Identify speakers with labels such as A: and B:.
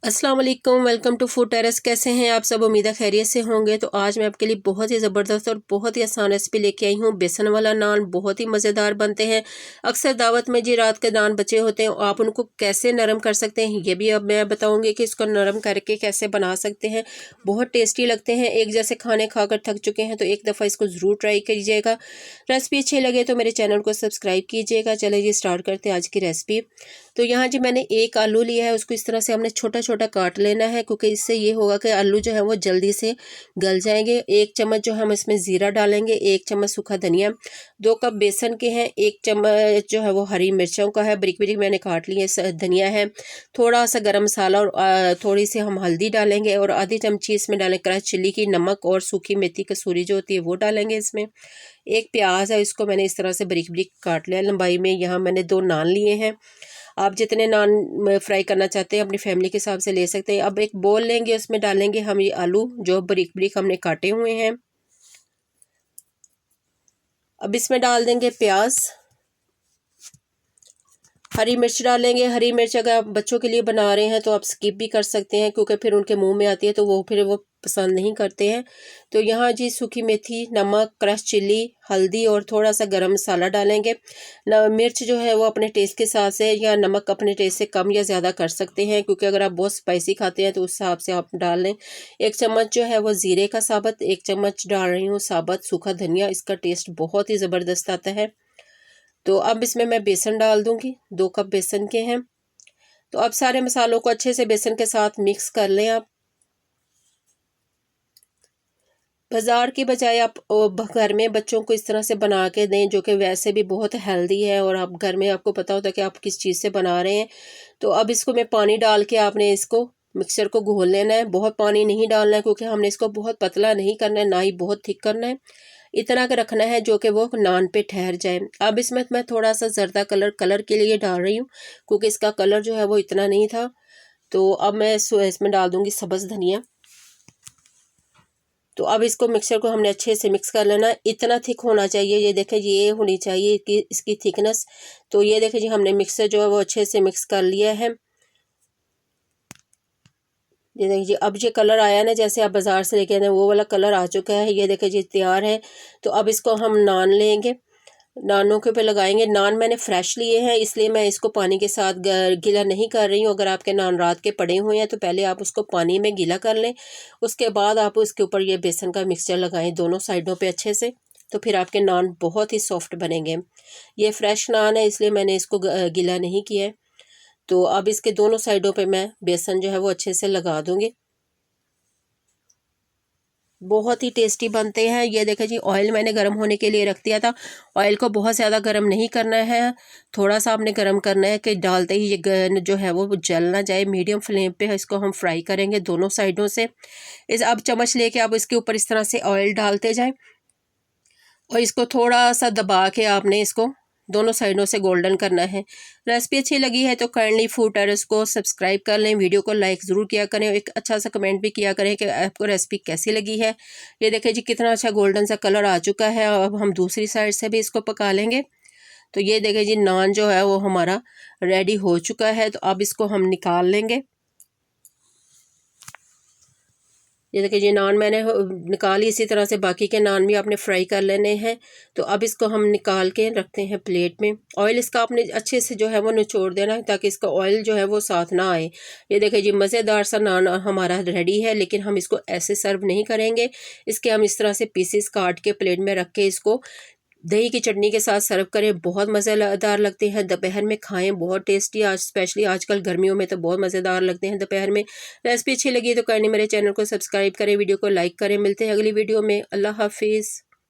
A: अस्सलाम वालेकुम, welcome to food terrace. कैसे हैं आप सब? उम्मीद है खैरियत से होंगे। तो आज मैं आपके लिए बहुत ही ज़बरदस्त और बहुत ही आसान रेसिपी लेके आई हूँ। बेसन वाला नान बहुत ही मज़ेदार बनते हैं। अक्सर दावत में जी रात के नान बचे होते हैं, आप उनको कैसे नरम कर सकते हैं ये भी अब मैं बताऊँगी कि इसको नरम करके कैसे बना सकते हैं। बहुत टेस्टी लगते हैं। एक जैसे खाने खाकर थक चुके हैं तो एक दफ़ा इसको ज़रूर ट्राई कीजिएगा। रेसिपी अच्छी लगे तो मेरे चैनल को सब्सक्राइब कीजिएगा। चलिए जी स्टार्ट करते हैं आज की रेसिपी। तो यहाँ जी मैंने एक आलू लिया है, उसको इस तरह से हमने छोटा छोटा काट लेना है, क्योंकि इससे ये होगा कि आलू जो है वो जल्दी से गल जाएंगे। 1 चम्मच जो हम इसमें ज़ीरा डालेंगे, 1 चम्मच सूखा धनिया, 2 कप बेसन के हैं, 1 चम्मच जो है वो हरी मिर्चों का है, बारीक बारीक मैंने काट ली है, धनिया है, थोड़ा सा गरम मसाला और थोड़ी सी हम हल्दी डालेंगे और आधी चमची इसमें डालें क्रश चिल्ली की, नमक और सूखी मेथी कसूरी जो होती है वो डालेंगे इसमें। एक प्याज है, इसको मैंने इस तरह से बारीक बारीक काट लिया लंबाई में। यहाँ मैंने 2 नान लिए हैं। आप जितने नान फ्राई करना चाहते हैं अपनी फैमिली के हिसाब से ले सकते हैं। अब एक बोल लेंगे, उसमें डालेंगे हम ये आलू जो बारीक बारीक हमने काटे हुए हैं। अब इसमें डाल देंगे प्याज, हरी मिर्च डालेंगे। हरी मिर्च अगर आप बच्चों के लिए बना रहे हैं तो आप स्किप भी कर सकते हैं, क्योंकि फिर उनके मुंह में आती है तो वो पसंद नहीं करते हैं। तो यहाँ जी सूखी मेथी, नमक, क्रश चिल्ली, हल्दी और थोड़ा सा गरम मसाला डालेंगे। मिर्च जो है वो अपने टेस्ट के हिसाब से या नमक अपने टेस्ट से कम या ज़्यादा कर सकते हैं, क्योंकि अगर आप बहुत स्पाइसी खाते हैं तो उस हिसाब से आप डाल लें। 1 चम्मच जो है वो ज़ीरे का साबुत, 1 चम्मच डाल रही हूँ साबुत सूखा धनिया। इसका टेस्ट बहुत ही ज़बरदस्त आता है। तो अब इसमें मैं बेसन डाल दूंगी, 2 कप बेसन के हैं। तो अब सारे मसालों को अच्छे से बेसन के साथ मिक्स कर लें। आप बाज़ार की बजाय आप घर में बच्चों को इस तरह से बना के दें, जो कि वैसे भी बहुत हेल्दी है और आप घर में आपको पता होता है कि आप किस चीज़ से बना रहे हैं। तो अब इसको मैं पानी डाल के आपने इसको मिक्सचर को घोल लेना है। बहुत पानी नहीं डालना है, क्योंकि हमने इसको बहुत पतला नहीं करना है, ना ही बहुत थिक करना है। इतना का रखना है जो कि वो नान पे ठहर जाए। अब इसमें मैं थोड़ा सा जर्दा कलर के लिए डाल रही हूँ, क्योंकि इसका कलर जो है वो इतना नहीं था। तो अब मैं इसमें डाल दूंगी सब्ज़ धनिया। तो अब इसको मिक्सचर को हमने अच्छे से मिक्स कर लेना। इतना थिक होना चाहिए, ये देखें ये होनी चाहिए कि इसकी थिकनेस। तो ये देखें जी हमने मिक्सचर जो है वो अच्छे से मिक्स कर लिया है। ये देखिए जी अब ये कलर आया ना, जैसे आप बाज़ार से लेके आए वो वाला कलर आ चुका है। ये देखिए जी तैयार है। तो अब इसको हम नान लेंगे, नानों के ऊपर लगाएंगे। नान मैंने फ्रेश लिए हैं, इसलिए मैं इसको पानी के साथ गीला नहीं कर रही हूँ। अगर आपके नान रात के पड़े हुए हैं तो पहले आप उसको पानी में गीला कर लें, उसके बाद आप उसके ऊपर ये बेसन का मिक्सचर लगाएं दोनों साइडों पे अच्छे से। तो फिर आपके नान बहुत ही सॉफ्ट बनेंगे। ये फ्रेश नान है, इसलिए मैंने इसको गीला नहीं किया है। तो अब इसके दोनों साइडों पे मैं बेसन जो है वो अच्छे से लगा दूंगी। बहुत ही टेस्टी बनते हैं। ये देखें जी ऑयल मैंने गर्म होने के लिए रख दिया था। ऑयल को बहुत ज़्यादा गर्म नहीं करना है, थोड़ा सा आपने गर्म करना है कि डालते ही ये जो है वो जल ना जाए। मीडियम फ्लेम पे इसको हम फ्राई करेंगे दोनों साइडों से। इस अब चम्मच लेके आप इसके ऊपर इस तरह से ऑयल डालते जाएं और इसको थोड़ा सा दबा के आपने इसको दोनों साइडों से गोल्डन करना है। रेसिपी अच्छी लगी है तो काइंडली फूड टेरेस को सब्सक्राइब कर लें, वीडियो को लाइक ज़रूर किया करें, एक अच्छा सा कमेंट भी किया करें कि आपको रेसिपी कैसी लगी है। ये देखिए जी कितना अच्छा गोल्डन सा कलर आ चुका है। अब हम दूसरी साइड से भी इसको पका लेंगे। तो ये देखिए जी नान जो है वो हमारा रेडी हो चुका है। तो अब इसको हम निकाल लेंगे। ये देखिए ये नान मैंने निकाली, इसी तरह से बाकी के नान भी आपने फ्राई कर लेने हैं। तो अब इसको हम निकाल के रखते हैं प्लेट में। ऑयल इसका आपने अच्छे से जो है वो निचोड़ देना है, ताकि इसका ऑयल जो है वो साथ ना आए। ये देखिए जी मज़ेदार सा नान हमारा रेडी है, लेकिन हम इसको ऐसे सर्व नहीं करेंगे। इसके हम इस तरह से पीसेस काट के प्लेट में रख के इसको दही की चटनी के साथ सर्व करें, बहुत मज़ेदार लगते हैं। दोपहर में खाएं, बहुत टेस्टी। आज स्पेशली आजकल गर्मियों में तो बहुत मज़ेदार लगते हैं दोपहर में। रेसिपी अच्छी लगी तो काइंडली मेरे चैनल को सब्सक्राइब करें, वीडियो को लाइक करें। मिलते हैं अगली वीडियो में। अल्लाह हाफिज़।